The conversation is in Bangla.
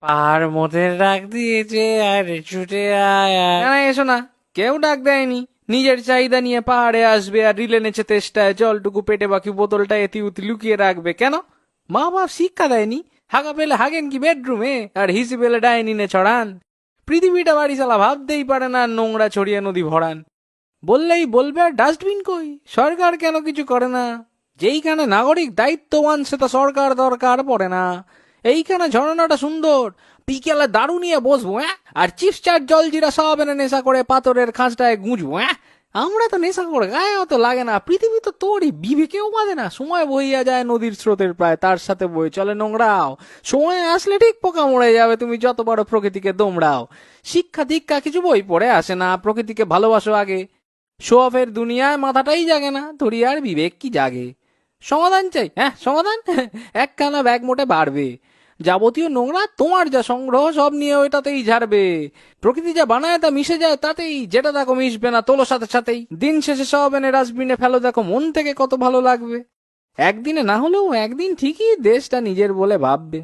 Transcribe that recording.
পাহাড় মোদের ডাক দিয়েছে আর ছুটে আয় আয়। না না, এসো না, কেউ ডাক দেয়নি। নিজের চাহিদা নিয়ে পাহাড়ে আসবে আর রিলে নেচে তেষ্টায় জলটুকু পেটে বাকি বোতলটা এতি উতি লুকিয়ে রাখবে কেন? মা বাপ শিক্ষা দেয়নি? হাগা পেলে হাগেন কি বেডরুমে, আর হিসি পেলে ডাইনিনে ছড়ান? পৃথিবীটা বাড়ি চালা ভাবতেই পারে না, নোংরা ছড়িয়ে নদী ভরান। বললেই বলবে আর ডাস্টবিন কই, সরকার কেন কিছু করে না? যেইখানে নাগরিক দায়িত্ববান সেটা সরকার দরকার পড়ে না। এইখানে ঝর্ণাটা সুন্দর, বিকেলে দারু নিয়ে বসবো আর চিপচার জলজিরা সব এনে নেশা করে পাথরের খাঁজটায় গুঁজবো আমরা তো নেশা করে গায়ে অত লাগে না, পৃথিবী তো তোরই বিবেকেও বাঁধে না। সময় বইয়া যায় নদীর স্রোতের প্রায়, তার সাথে বয়ে চলে নোংরাও। সময় আসলে ঠিক পোকা মরে যাবে, তুমি যত বড় প্রকৃতিকে দোমড়াও। শিক্ষা দীক্ষা কিছু বই পড়ে আসে না, প্রকৃতিকে ভালোবাসো আগে। শো অফের দুনিয়ায় মাথাটাই জাগে না, তোরই আর বিবেক কি জাগে? সমাধান চাই, সমাধান একখানা ব্যাগ মোটে বাড়বে, যাবতীয় নোংরা তোমার যা সংগ্রহ সব নিয়ে ওইটাতেই ঝাড়বে। প্রকৃতি যা বানায় তা মিশে যায় তাতেই, যেটা দেখো মিশবে না তোলো সাথে সাথেই। দিন শেষে সব এনে ডাস্টবিনে ফেলো, দেখো মন থেকে কত ভালো লাগবে। একদিনে না হলেও একদিন ঠিকই দেশটা নিজের বলে ভাববে।